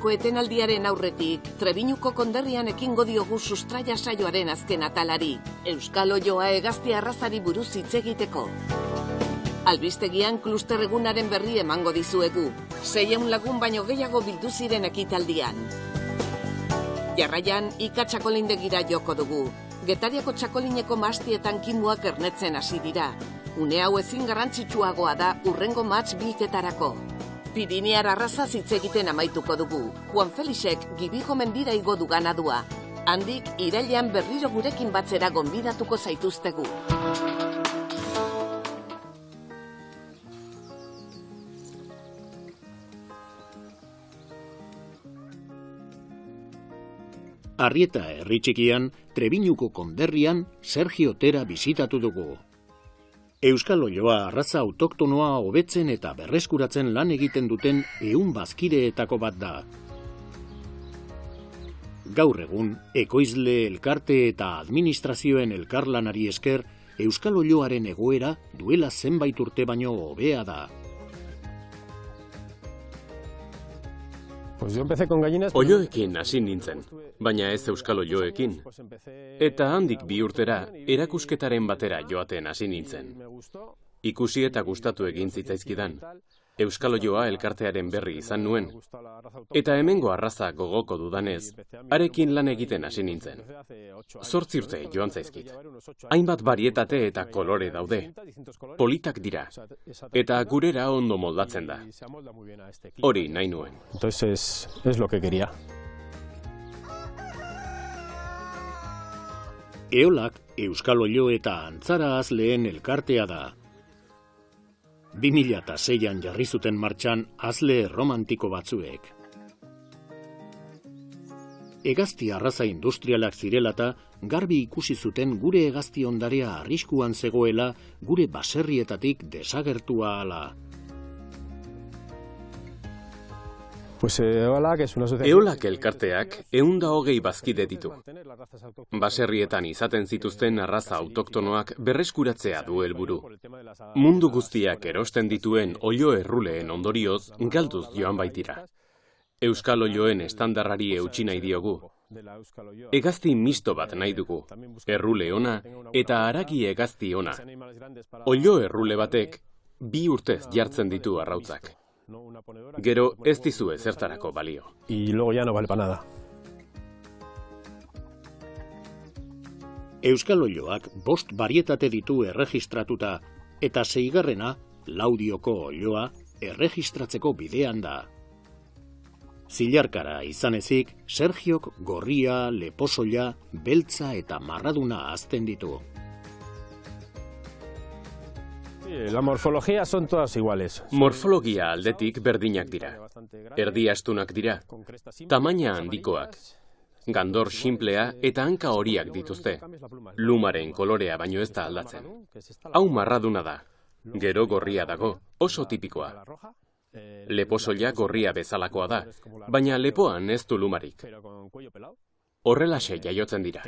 gaurko etenaldiaren aurretik, Trebiñuko konderrian ekingo diogu sustraia saioaren azken atalari, Euskal Oioa hegazti arrazari buruz hitz egiteko. Albistegian kluster egunaren berri emango dizuegu, 600 lagun baino gehiago bildu ziren ekitaldian. Jarraian, ikatxakolindegira joko dugu. Getariako txakolineko mahastietan kimuak ernetzen hasi dira. Une hau ezin garrantzitsuagoa da urrengo match bilketarako. Pirinear arrazaz hitz egiten amaituko dugu. Juan Felixek Gibijo mendira igo du ganadua. Handik, irailean berriro gurekin batzera gonbidatuko zaituztegu. Arrieta herri txikian, Trebiñuko konderrian, Sergio Tera bisitatu dugu. Euskal Oioa arraza autoktonoa hobetzen eta berreskuratzen lan egiten duten 100 bazkideetako bat da. Gaur egun, ekoizle, elkarte eta administrazioen elkarlanari esker, Euskal Oioaren egoera duela zenbait urte baino hobea da. Oioekin hasi nintzen, baina ez Euskal Oioekin. Eta handik 2 urtera, erakusketaren batera joaten hasi nintzen. Ikusi eta gustatu egin zitzaizkidan. Euskal Oioa elkartearen berri izan nuen. Eta hemengo arraza gogoko dudanez, harekin lan egiten hasi nintzen. 8 urte joan zaizkit. Hainbat barietate eta kolore daude. Politak dira. Eta gurera ondo moldatzen da. Hori nahi nuen. Entonces es lo que quería. Eolak Euskal Oio eta Antzara Azleen elkartea da. 2006an jarri zuten martxan azle romantiko batzuek. Hegazti arraza industrialak zirelata, garbi ikusi zuten gure hegazti ondarea arriskuan zegoela gure baserrietatik desagertua ala. Eolak elkarteak 120 bazkide ditu. Baserrietan izaten zituzten arraza autoktonoak berreskuratzea du helburu. Mundu guztiak erosten dituen oilo erruleen ondorioz galduz joan baitira. Euskal Oioen estandarrari eutsi nahi diogu. Hegazti misto bat nahi dugu. Errule ona eta haragi hegazti ona. Oilo errule batek 2 urtez jartzen ditu arrautzak. Gero ez dizu ezertarako balio. Y luego ya no vale para nada. Euskal Oioak 5 barietate ditu erregistratuta eta 6. Laudioko Oioa erregistratzeko bidean da. Zilarkara izan ezik, Sergiok gorria, leposoia, beltza eta marraduna hazten ditu. La morfología son todas iguales. Morfologia aldetik berdinak dira. Erdi astunak dira. Tamaina handikoak. Gandor sinplea eta hanka horiak dituzte. Lumaren kolorea baino ez da aldatzen. Hau marraduna da. Gero gorria dago, oso tipikoa. Leposoia gorria bezalakoa da, baina lepoan ez du lumarik. Horrelaxe jaiotzen dira.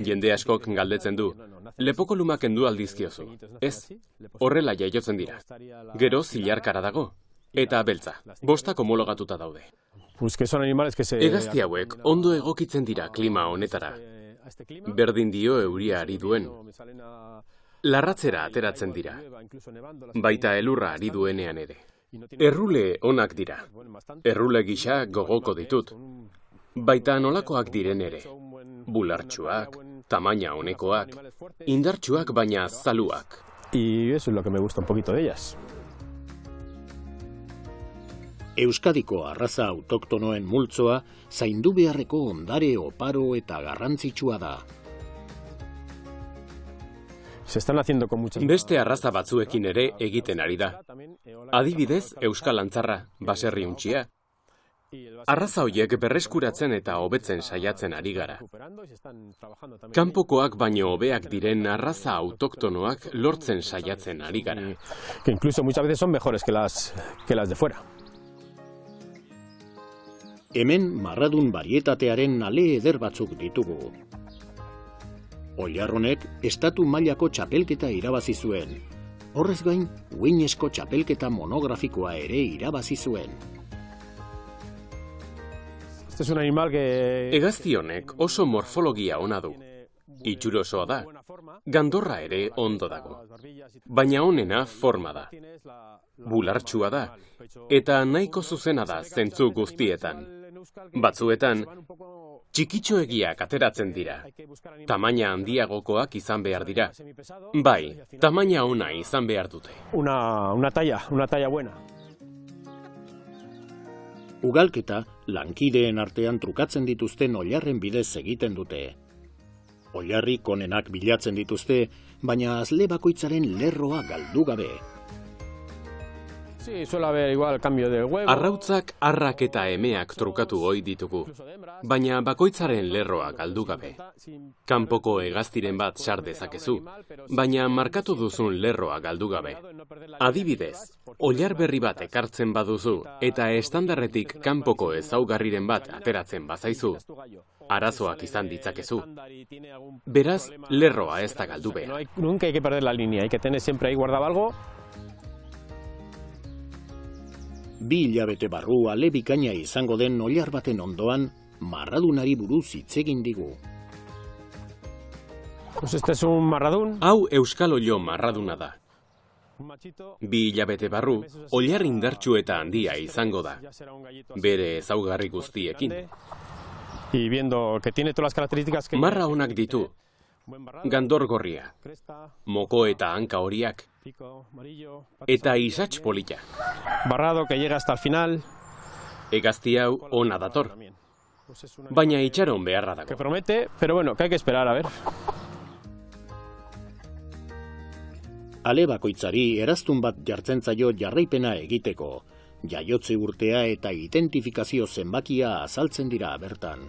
Jende askok galdetzen du, lepoko lumak kendu aldizkiozu. Ez, horrela jaiotzen dira. Gero zilarkara dago, eta beltza, 5 homologatuta daude. Hegazti hauek ondo egokitzen dira klima honetara. Berdin dio euria ari duen. Larratzera ateratzen dira. Baita elurra ari duenean ere. Errule onak dira. Errule gisa gogoko ditut. Baita nolakoak diren ere. Bulartsuak, tamaina honekoak, indartsuak baina zaluak. Y eso es lo que me gusta un poquito de ellas. Euskadiko arraza autoktonoen multzoa zaindu beharreko ondare oparo eta garrantzitsua da. Beste arraza batzuekin ere egiten ari da. Adibidez, Euskal Antzarra, baserri untxia. Arraza horiek berreskuratzen eta hobetzen saiatzen ari gara. Kanpokoak baino hobeak diren arraza autoktonoak lortzen saiatzen ari gara. Que incluso muchas veces son mejores que las de fuera. Hemen marradun barietatearen ale eder batzuk ditugu. Oilarronek estatu mailako txapelketa irabazi zuen. Horrez gain, uinesko txapelketa monografikoa ere irabazi zuen. Este es un animal que... Hegazti honek oso morfologia ona du. Itxura osoa da. Gandorra ere ondo dago. Baina onena forma da. Bulartsua da. Eta nahiko zuzena da zentzu guztietan. Batzuetan, txikitxoegiak ateratzen dira. Tamaina handiagokoak izan behar dira. Bai, tamaina ona izan behar dute. Una talla buena. Ugalketa lankideen artean trukatzen dituzten oilarren bidez egiten dute. Oilarrik onenak bilatzen dituzte, baina azle bakoitzaren lerroa galdu gabe. Sí, suele haber igual cambio de huevo. Arrautzak, arrak eta emeak trukatu ohi ditugu, baina bakoitzaren lerroa galdu gabe. Kanpoko hegaztiren bat sar dezakezu, baina markatu duzun lerroa galdu gabe. Adibidez, oilar berri bat ekartzen baduzu eta estandarretik kanpoko ezaugarriren bat ateratzen bazaizu, arazoak izan ditzakezu. Beraz, lerroa ez da galdu behar. Nunca hay que perder la línea, hay que tener siempre ahí guardado algo. 2 hilabete barru ale bikaina izango den oilar baten ondoan, marradunari buruz hitz egin digu. Pues este es un marradun. Hau euskal oilo marraduna da. 2 hilabete barru, oilar indartsu eta handia izango da. Bere ezaugarri guztiekin. Y viendo que tiene todas las características que... Marra onak ditu. Gandor gorria, moko eta hanka horiak, eta isats polita. Barrado que llega hasta el final. Hegazti hau ona dator, baina itxaron beharra dago. Que promete, pero bueno, que hay que esperar, a ver. Ale bakoitzari eraztun bat jartzen zaio jarraipena egiteko, jaiotze urtea eta identifikazio zenbakia azaltzen dira bertan.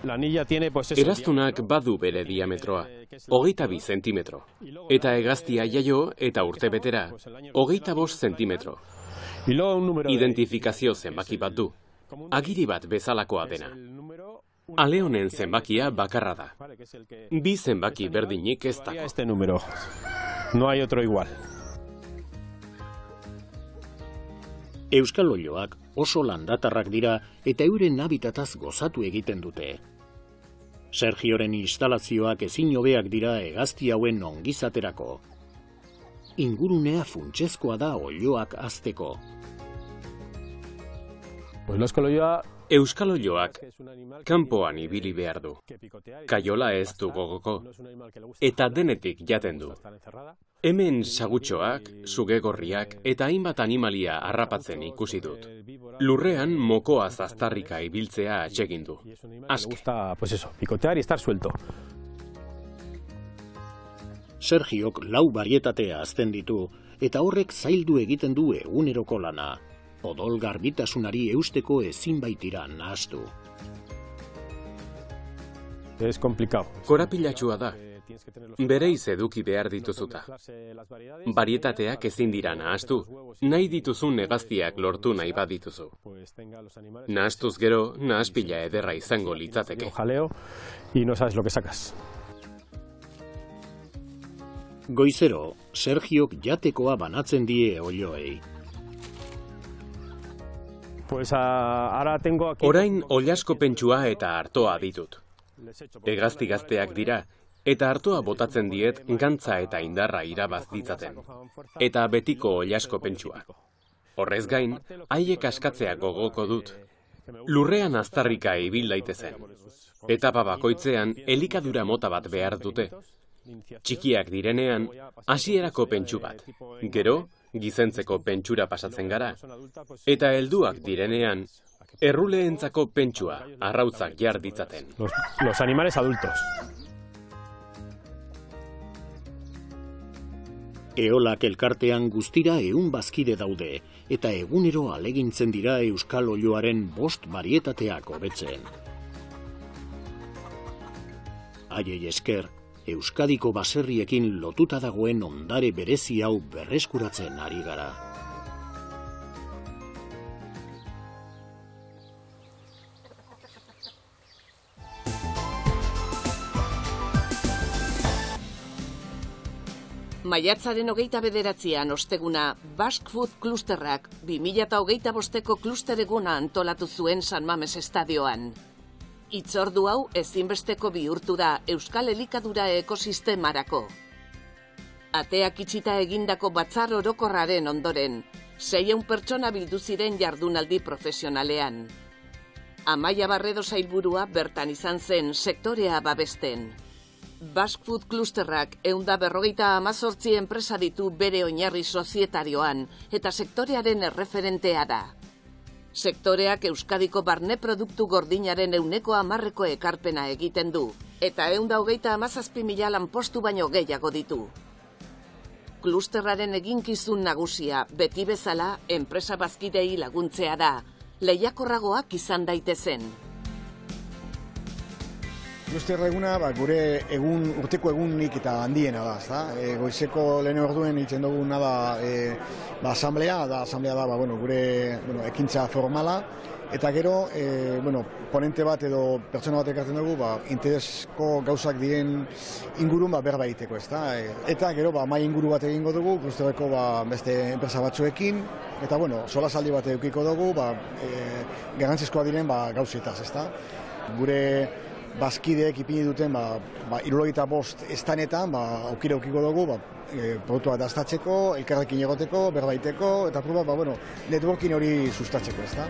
La anilla tiene, pues eso, Eraztunak badu bere diametroa, 22 zentimetro. Eta hegaztia jaio eta urtebetera, 25 zentimetro. Identifikazio zenbaki bat du, agiri bat bezalakoa dena. Ale honen zenbakia bakarra da. 2 zenbaki berdinik ez dago. Este número. No hay otro igual. Euskal oiloak oso landatarrak dira eta euren habitataz gozatu egiten dute. Sergioren instalazioak ezin hobeak dira hegazti hauen ongizaterako. Ingurunea funtsezkoa da oiloak hazteko. Euskal oiloak kanpoan ibili behar du. Kaiola ez du gogoko, eta denetik jaten du. Hemen sagutxoak, sugegorriak eta hainbat animalia harrapatzen ikusi dut. Lurrean mokoa zaztarrika ibiltzea atsegin du. Aske. Pues eso, picotear y estar suelto. Sergiok 4 barietatea hazten ditu, eta horrek zaildu egiten du eguneroko lana. Odol garbitasunari eusteko ezin baitira nahastu. Es complicado. Korapilatxua da. Bereiz eduki behar dituzuta. Barietateak ezin dira nahastu, nahi dituzun hegaztiak lortu nahi badituzu. Nahastuz gero, nahaspila ederra izango litzateke. Jaleo y no sabes lo que sacas. Goizero, Sergiok jatekoa banatzen die oiloei. Pues ahora tengo aquí... Orain oilasko pentsua eta artoa ditut. Hegazti gazteak dira, eta artoa botatzen diet gantza eta indarra irabaz ditzaten. Eta betiko oilasko pentsua. Horrez gain, haiek askatzea gogoko dut. Lurrean aztarrika ibil daitezen. Etapa bakoitzean elikadura mota bat behar dute. Txikiak direnean, hasierako pentsu bat. Gero, gizentzeko pentsura pasatzen gara. Eta helduak direnean, erruleentzako pentsua arrautzak jar ditzaten. Los animales adultos. Eolak elkartean guztira 100 bazkide daude, eta egunero alegintzen dira euskal oiloaren 5 barietateak hobetzen. Haiei esker, Euskadiko baserriekin lotuta dagoen ondare berezi hau berreskuratzen ari gara. Maiatzaren 29an osteguna, Basque Food Klusterrak 2025ko klustereguna antolatu zuen San Mames estadioan. Hitzordu hau ezinbesteko bihurtu da Euskal Elikadura ekosistemarako. Ateak itxita egindako batzar orokorraren ondoren, 600 pertsona bildu ziren jardunaldi profesionalean. Amaia Barredo sailburua bertan izan zen sektorea babesten. Basque Food Klusterrak 158 enpresa ditu bere oinarri sozietarioan eta sektorearen erreferentea da. Sektoreak Euskadiko barne produktu gordinaren 10% ekarpena egiten du, eta 137.000 lanpostu baino gehiago ditu. Klusterraren eginkizun nagusia, beti bezala, enpresa bazkidei laguntzea da, lehiakorragoak izan daitezen. Klusterra eguna gure urteko egunik eta handiena da, ezta? Goizeko lehen orduen egiten duguna da asamblea da gure ekintza formala, eta gero ponente bat edo pertsona bat ekartzen dugu interesko gauzak diren ingurun berba egiteko, ezta? Eta gero mahai inguru bat egingo dugu klusterreko beste enpresa batzuekin, eta solasaldi bat edukiko dugu garrantzizkoa diren gauzetaz, ezta? Gure bazkideek ipini duten 75 estanetan aukera edukiko dugu produktua daztatzeko, elkarrekin egoteko, berbaiteko, eta networking hori sustatzeko, ezta?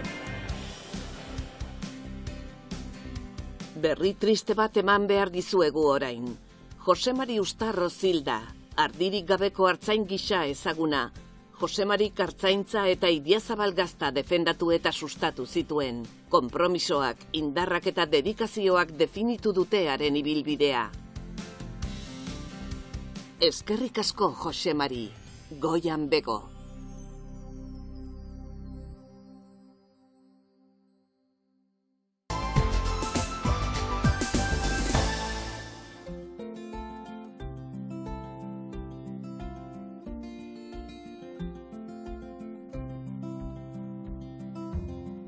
Berri triste bat eman behar dizuegu orain. Jose Mari Ustarro Zilda, ardirik gabeko artzain gisa ezaguna, Jose Marik artzaintza eta Idiazabal Gazta defendatu eta sustatu zituen. Konpromisoak, indarrak eta dedikazioak definitu dutearen ibilbidea. Eskerrik asko, Jose Mari, goian bego.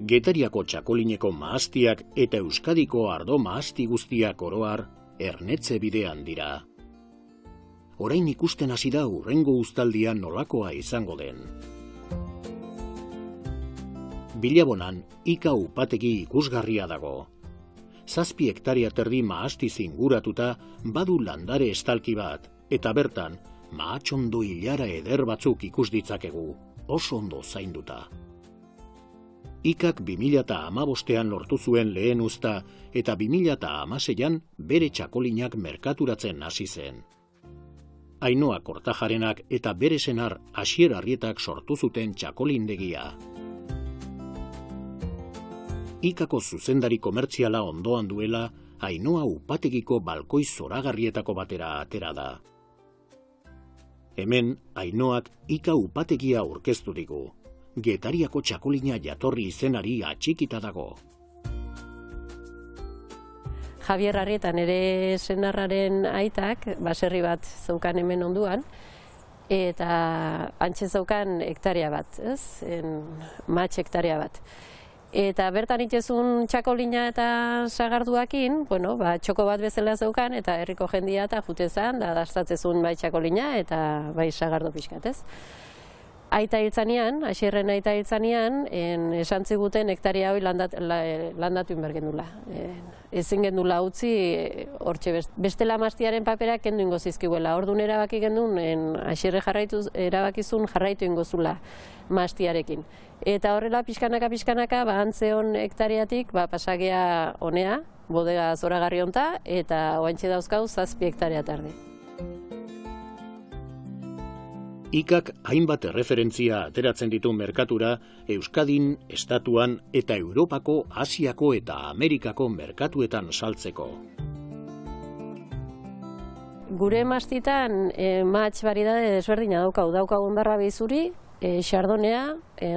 Getariako txakolineko mahastiak eta Euskadiko ardo mahasti guztiak oroar ernetze bidean dira. Orain ikusten hasi da hurrengo uztaldia nolakoa izango den. Bilabonan ika upategi ikusgarria dago. 7 hektaria terdi mahastiz inguratuta badu landare estalki bat, eta bertan mahatsondo ilara eder batzuk ikus ditzakegu, oso ondo zainduta. Ikak 2015an lortu zuen lehen uzta eta 2016an bere txakolinak merkaturatzen hasi zen. Ainhoa Kortajarenak eta bere senar Asier Arrietak sortu zuten txakolindegia. Ikako zuzendari komertziala ondoan duela, Ainhoa upategiko balkoi zoragarrietako batera atera da. Hemen, Ainhoak Ika upategia aurkeztu digu. Getariako txakolina jatorri izenari atxikita dago. Javier Arrieta nire senarraren aitak, baserri bat zeukan hemen onduan, eta antxe zeukan hektaria bat, matx hektaria bat. Eta bertan itezun txakolina eta sagarduakin, txoko bat bezala zeukan, eta herriko jendia eta jutezan, da dastatzezun bai txakolina eta bai sagardo pixkat, ez? Aita hiltzanean, Asierren aita hiltzanean, esan ziguten hektaria hori landatu inbergendula. Ezin gendula utzi, hortxe bestela mastiaren paperak kendu ingo zizkibuela. Orduan erabaki gendun, Asierre erabakizun jarraitu ingo zula mastiarekin. Eta horrela pixkanaka, antzeon hektariatik pasagea honea, bodega zoragarri honta, eta oantxe dauzkau 7 hektaria tarde. Ikak hainbat erreferentzia ateratzen ditu merkatura Euskadin, Estatuan eta Europako, Asiako eta Amerikako merkatuetan saltzeko. Gure mastitan matx baridade desberdina daukagu ondarrabi zuri, xardonea,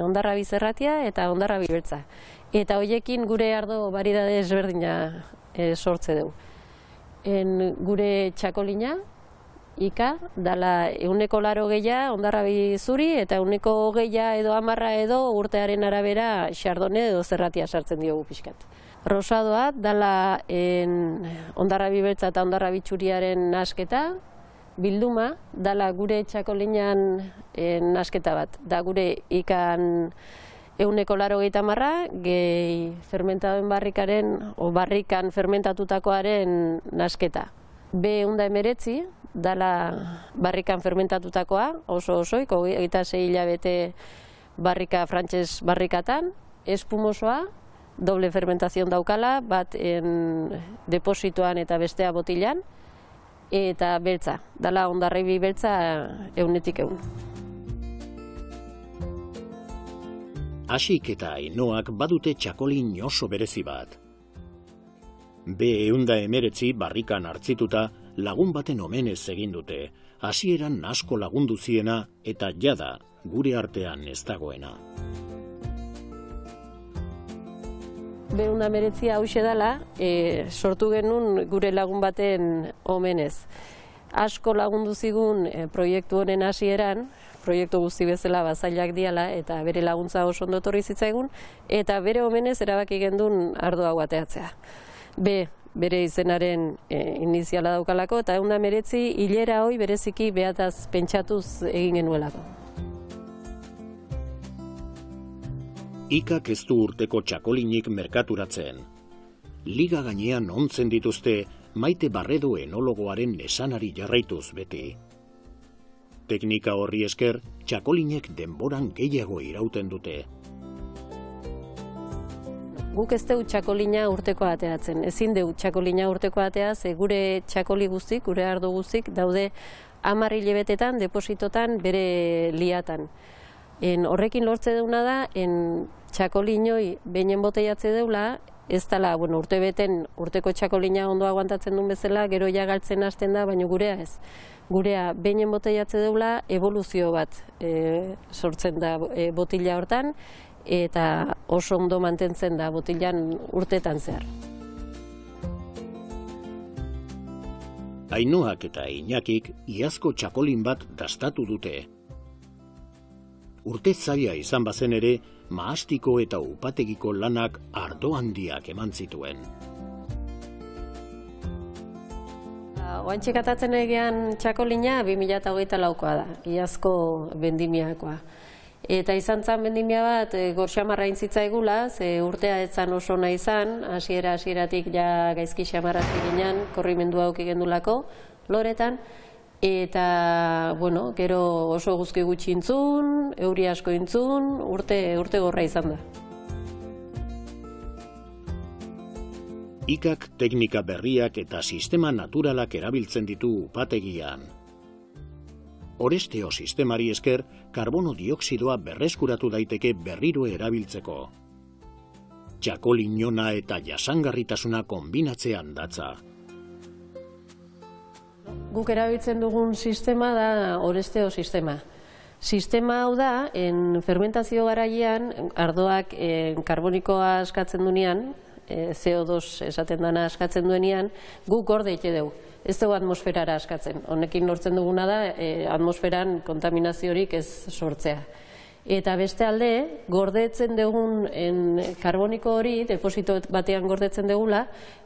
ondarrabi zerratia eta ondarrabi beltza. Eta hoiekin gure ardo baridade desberdina sortze dugu. Gure txakolina, Ika, dala 180 ondarrabi zuri eta 120 edo 10 edo urtearen arabera xardone edo zerratia sartzen diogu pixkat. Rosadoa, dala ondarrabi beltza eta ondarrabi txuriaren nasketa, bilduma, dala gure txakolinan nasketa bat. Da gure ikan 180 gehi fermentadoen barrikan fermentatutakoaren nasketa. B119 dala barrikan fermentatutakoa, osoik, 26 hilabete barrika frantses barrikatan, espumosoa, doble fermentazion daukala, bat depositoan eta bestea botilan, eta beltza, dala hondarribi beltza 100%. Asik eta Ainoak badute txakolin oso berezi bat. B119 barrikan hartzituta lagun baten omenez egin dute, hasieran asko lagundu ziena eta jada gure artean ez dagoena. B119 hauxe dela, sortu genuen gure lagun baten omenez. Asko lagundu zigun proiektu honen hasieran, proiektu guzti bezala zailak diala eta bere laguntza oso ondo etorri zitzaigun, eta bere omenez erabaki gendun ardo hau ateatzea. Bere izenaren iniziala daukalako, eta 119 hilera hoi bereziki behataz pentsatuz egin genuelako. Ikak ez du urteko txakolinik merkaturatzen. Liga gainean ontzen dituzte Maite Barredo enologoaren esanari jarraituz beti. Teknika horri esker, txakolinek denboran gehiago irauten dute. Guk ez dugu txakolina urteko ateratzen. Ezin dugu txakolina urteko atea, ze gure txakoli guztik, gure ardo guztik, daude 10 hilabetetan, depositotan, bere liatan. Horrekin lortze deuna da, txakolinoi behin boteiatze deula, ez dela, urte beten urteko txakolina ondo aguantatzen duen bezala, gero ja galtzen hasten da, baina gurea ez. Gurea behin boteiatze deula, evoluzio bat sortzen da botila hortan, eta oso ondo mantentzen da botilan urtetan zehar. Ainoak eta Iñakik iazko txakolin bat dastatu dute. Urte zaila izan bazen ere, mahastiko eta upategiko lanak ardo handiak eman zituen. Oantxe katatzen egean txakolina 2024koa da, iazko bendimiakoa. Eta izan zen bendimia bat gorxamarra intzitzaigula, ze urtea etzan oso nahi izan, hasieratik ja gaizki xamarratik ginen, korrimendu hauk igendulako, loretan, eta, gero oso guzki gutxi intzun, euri asko intzun, urte gorra izan da. Ikak teknika berriak eta sistema naturalak erabiltzen ditu upategian. Oresteo sistemari esker, karbono dioksidoa berreskuratu daiteke berriro erabiltzeko. Txakolinona eta jasangarritasuna konbinatzean datza. Guk erabiltzen dugun sistema da Oresteo sistema. Sistema hau da, fermentazio garaian, ardoak karbonikoa askatzen duenean, CO2 esaten dana askatzen duenean, guk gorde ite dugu. Ez dugu atmosferara askatzen. Honekin lortzen duguna da, atmosferan kontaminaziorik ez sortzea. Eta beste alde, gordetzen dugun karboniko hori, deposito batean gordetzen dugula,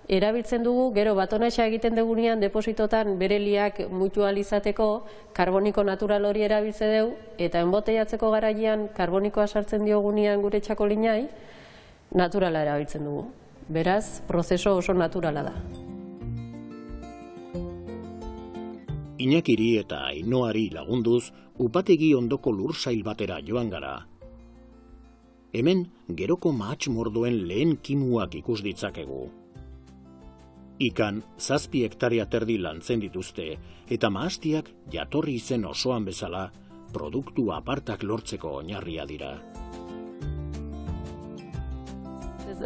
erabiltzen dugu, gero batonaixa egiten dugunean depositotan bere liak mutualizateko karboniko natural hori erabiltze dugu, eta enboteiatzeko garaian karbonikoa sartzen diogunean gure txakolinai, naturala erabiltzen dugu. Beraz, prozeso oso naturala da. Iñakiri eta Ainoari lagunduz, upategi ondoko lursail batera joan gara. Hemen, geroko mahats mordoen lehen kimuak ikus ditzakegu. Ikan, 7 hektaria terdi lantzen dituzte, eta mahastiak jatorri izen osoan bezala, produktu apartak lortzeko oinarria dira.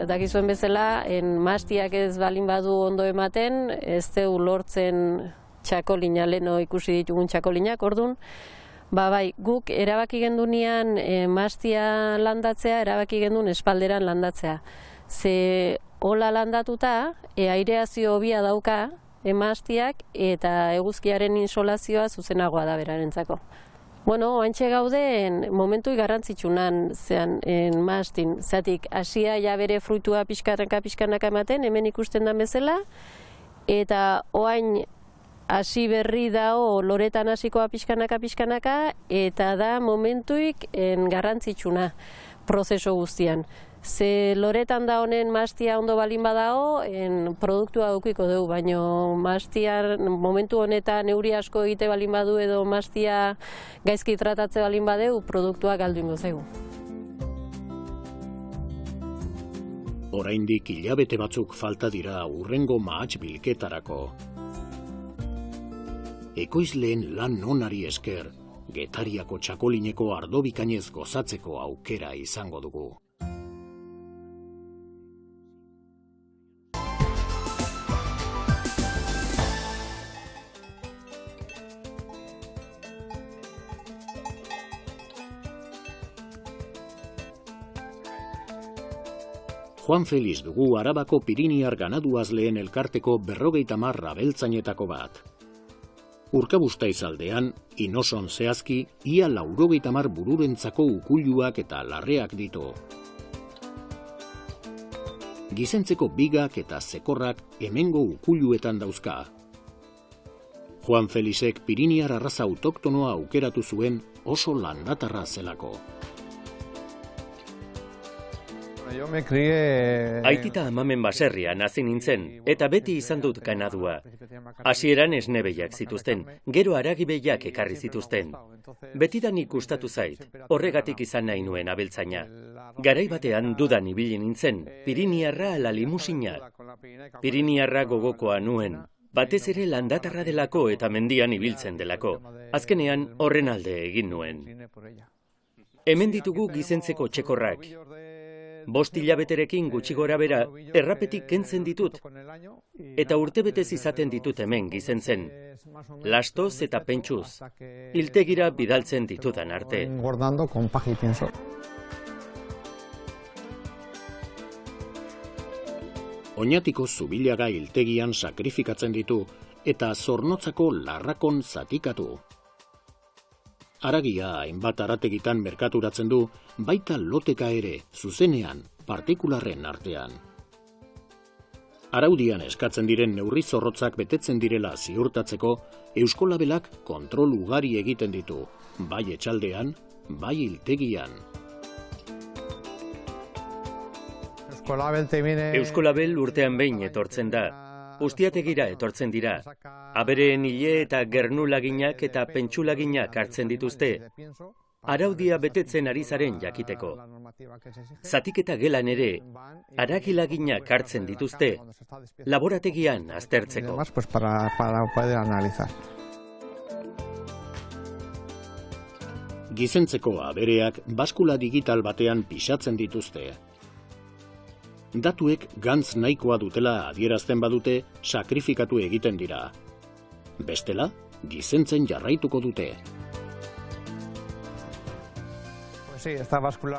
Dakizuen bezala, mahastiak ez balin badu ondo ematen, ez dugu lortzen txakolina, leno ikusi ditugun txakolinak, orduan, guk erabaki gendunean mahastia landatzea, erabaki gendun espalderan landatzea. Ze hola landatuta, aireazio hobia dauka mahastiak eta eguzkiaren insolazioa zuzenagoa da berarentzako. Oantxe gaude momentu garrantzitsunan zean mahastin, zatik hasia ja bere fruitua pixkanaka ematen, hemen ikusten da bezala, eta oain hasi berri dao loretan hasikoa pixkanaka, eta da momentuik garrantzitsuna prozeso guztian. Ze loretan da honen mastia ondo balin badao, produktua edukiko dugu, baino mastia momentu honetan euri asko egite balin badu edo mastia gaizki tratatze balin badeu, produktua galdu ingo zaigu. Oraindik hilabete batzuk falta dira hurrengo mahats bilketarako. Ekoizleen lan onari esker, Getariako txakolineko ardo bikainez gozatzeko aukera izango dugu. Juan Feliz dugu Arabako Piriniar ganaduazleen elkarteko 50 abeltzainetako bat. Urkabustaiz aldean, Inoson zehazki, ia 90 bururentzako ukuluak eta larreak ditu. Gizentzeko bigak eta zekorrak hemengo ukuluetan dauzka. Juan Felizek Piriniar arraza autoktonoa aukeratu zuen oso landatarra zelako. Aitita amamen baserrian hazi nintzen, eta beti izan dut ganadua. Hasieran esnebeiak zituzten, gero haragibeiak ekarri zituzten. Betidanik gustatu zait, horregatik izan nahi nuen abeltzaina. Garai batean dudan ibili nintzen, Piriniarra ala limusina. Piriniarra gogokoa nuen, batez ere landatarra delako eta mendian ibiltzen delako. Azkenean horren alde egin nuen. Hemen ditugu gizentzeko txekorrak. 5 hilabeterekin gutxi gora bera, errapetik kentzen ditut, eta urtebetez izaten ditut hemen gizentzen, lastoz eta pentsuz, hiltegira bidaltzen ditudan arte. Oñatiko Zubillaga hiltegian sakrifikatzen ditu, eta Zornotzako larrakon zatikatu. Haragia hainbat arategitan merkaturatzen du, baita loteka ere, zuzenean, partikularren artean. Araudian eskatzen diren neurri zorrotzak betetzen direla ziurtatzeko, Euskolabelak kontrol ugari egiten ditu, bai etxaldean, bai hiltegian. Euskolabel urtean behin etortzen da. Ustiategira etortzen dira. Abereen hile eta gernulaginak eta pentsulaginak hartzen dituzte. Araudia betetzen ari zaren jakiteko. Zatiketa gelan ere, aragilaginak hartzen dituzte, laborategian aztertzeko. Gizentzeko abereak baskula digital batean pisatzen dituzte. Datuek gantz nahikoa dutela adierazten badute, sakrifikatu egiten dira. Bestela, gizentzen jarraituko dute.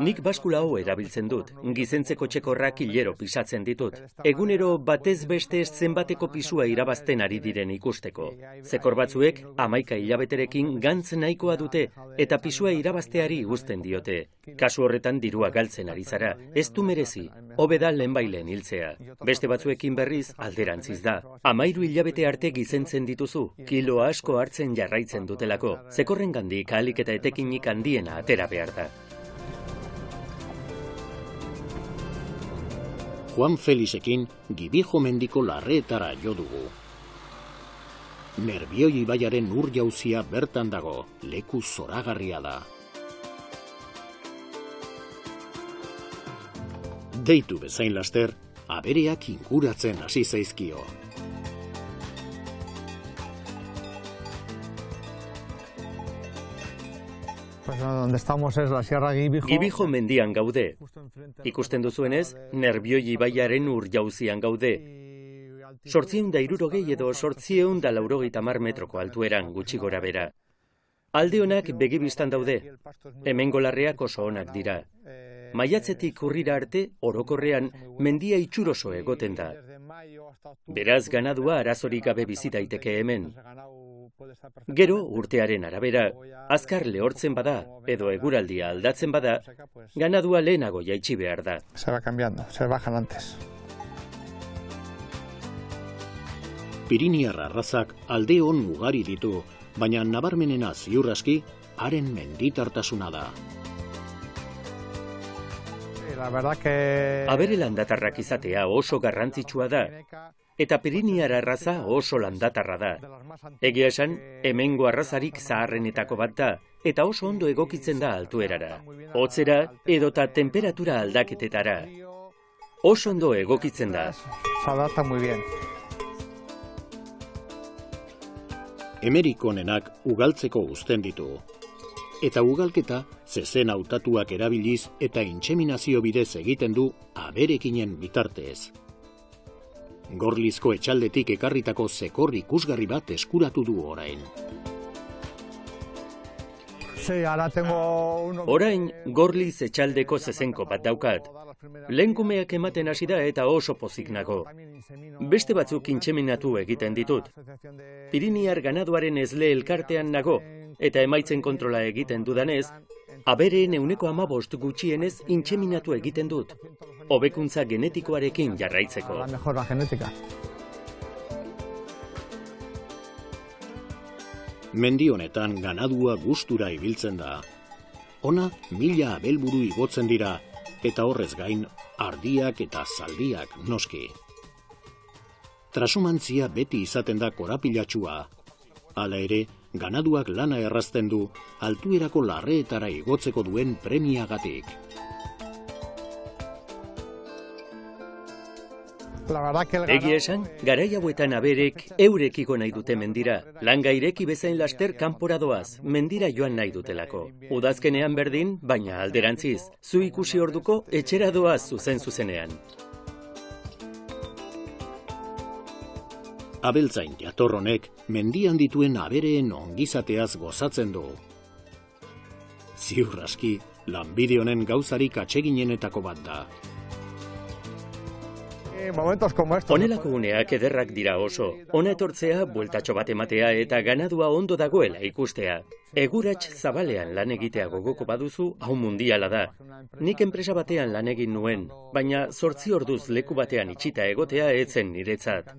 Nik baskula hau erabiltzen dut, gizentzeko txekorrak hilero pisatzen ditut. Egunero batez beste zenbateko pisua irabazten ari diren ikusteko. Zekor batzuek 11 hilabeterekin gantz nahikoa dute eta pisua irabazteari uzten diote. Kasu horretan dirua galtzen ari zara, ez du merezi, hobe da lehenbailen hiltzea. Beste batzuekin berriz alderantziz da. 13 hilabete arte gizentzen dituzu, kilo asko hartzen jarraitzen dutelako. Zekorrengandik ahalik eta etekinik handiena atera behar da. Juan Felizekin Gibijo mendiko larreetara jo dugu. Nerbioi ibaiaren ur jauzia bertan dago, leku zoragarria da. Deitu bezain laster, abereak inguratzen hasi zaizkio. Gibijo mendian gaude. Ikusten duzuenez, Nerbioi ibaiaren ur jauzian gaude. 860 edo 880 metroko altueran gutxi gora bera. Alde honak begibistan daude. Hemengo larreak oso onak dira. Maiatzetik urrira arte, orokorrean, mendia itxuroso egoten da. Beraz, ganadua arazorik gabe bizi daiteke hemen. Gero, urtearen arabera, azkar lehortzen bada, edo eguraldia aldatzen bada, ganadua lehenago jaitsi behar da. Piriniar arrazak alde on ugari ditu, baina nabarmenena ziur aski haren menditartasuna da. Abere landatarrak izatea oso garrantzitsua da, eta Piriniar arraza oso landatarra da. Egia esan, hemengo arrazarik zaharrenetako bat da, eta oso ondo egokitzen da altuerara, hotzera edota temperatura aldaketetara. Oso ondo egokitzen da. S'adapta muy bien. Emerik onenak ugaltzeko uzten ditu. Eta ugalketa zezen hautatuak erabiliz eta intseminazio bidez egiten du aberekinen bitartez. Gorlizko etxaldetik ekarritako zekor ikusgarri bat eskuratu du orain. Orain Gorliz etxaldeko zezenko bat daukat. Lehenkumeak ematen hasi da eta oso pozik nago. Beste batzuk intseminatu egiten ditut. Piriniar ganaduaren ezle elkartean nago, eta emaitzen kontrola egiten dudanez, abereen 15% gutxienez intseminatu egiten dut. Hobekuntza genetikoarekin jarraitzeko. Mendi honetan ganadua gustura ibiltzen da. Ona 1000 abelburu igotzen dira, eta horrez gain ardiak eta zaldiak noski. Trasumantzia beti izaten da korapilatxua. Hala ere, ganaduak lana errazten du altuerako larreetara igotzeko duen premiagatik. Egia esan, garai hauetan aberek eurekiko nahi dute mendira. Langa ireki bezain laster kanpora doaz, mendira joan nahi dutelako. Udazkenean berdin, baina alderantziz. Zu ikusi orduko etxera doaz zuzenean. Abeltzain jator honek mendian dituen abereen ongizateaz gozatzen du. Ziur aski, lanbide honen gauzarik atseginenetako bat da. Honelako uneak ederrak dira oso. Hona etortzea, bueltatxo bat ematea eta ganadua ondo dagoela ikustea. Egurats zabalean lan egitea gogoko baduzu, hau mundiala da. Nik enpresa batean lan egin nuen, baina 8 orduz leku batean itxita egotea etzen niretzat.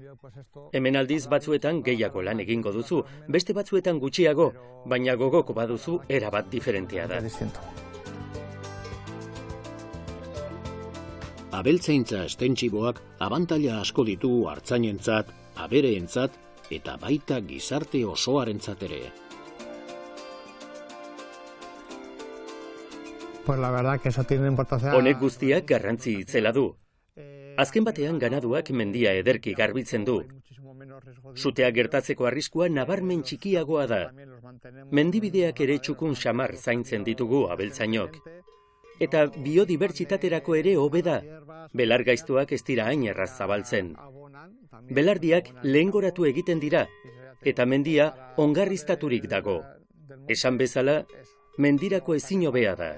Hemen aldiz batzuetan gehiago lan egingo duzu, beste batzuetan gutxiago, baina gogoko baduzu erabat diferentea da. Abeltzaintza estentsiboak abantaila asko ditu artzainentzat, abereentzat eta baita gizarte osoarentzat ere. Honek guztiak garrantzi itzela du. Azken batean ganaduak mendia ederki garbitzen du. Sutea gertatzeko arriskua nabarmen txikiagoa da. Mendibideak ere txukun xamar zaintzen ditugu abeltzainok. Eta biodibertsitaterako ere hobe da. Belargaiztuak ez dira hain erraz zabaltzen. Belardiak lehengoratu egiten dira, eta mendia ongarriztaturik dago. Esan bezala, mendirako ezin hobea da.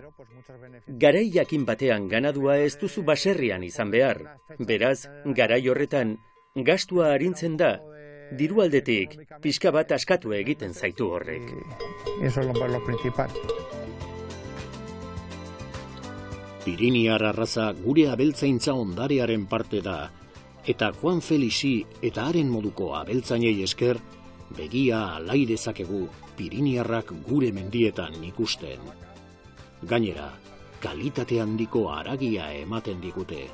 Garai jakin batean ganadua ez duzu baserrian izan behar. Beraz, garai horretan, gastua arintzen da, diru aldetik, pixka bat askatu egiten zaitu horrek. Piriniar arraza gure abeltzaintza ondarearen parte da, eta Juan Felixi eta haren moduko abeltzainei esker, begia alai dezakegu Piriniarrak gure mendietan ikusten. Gainera, kalitate handiko haragia ematen digute.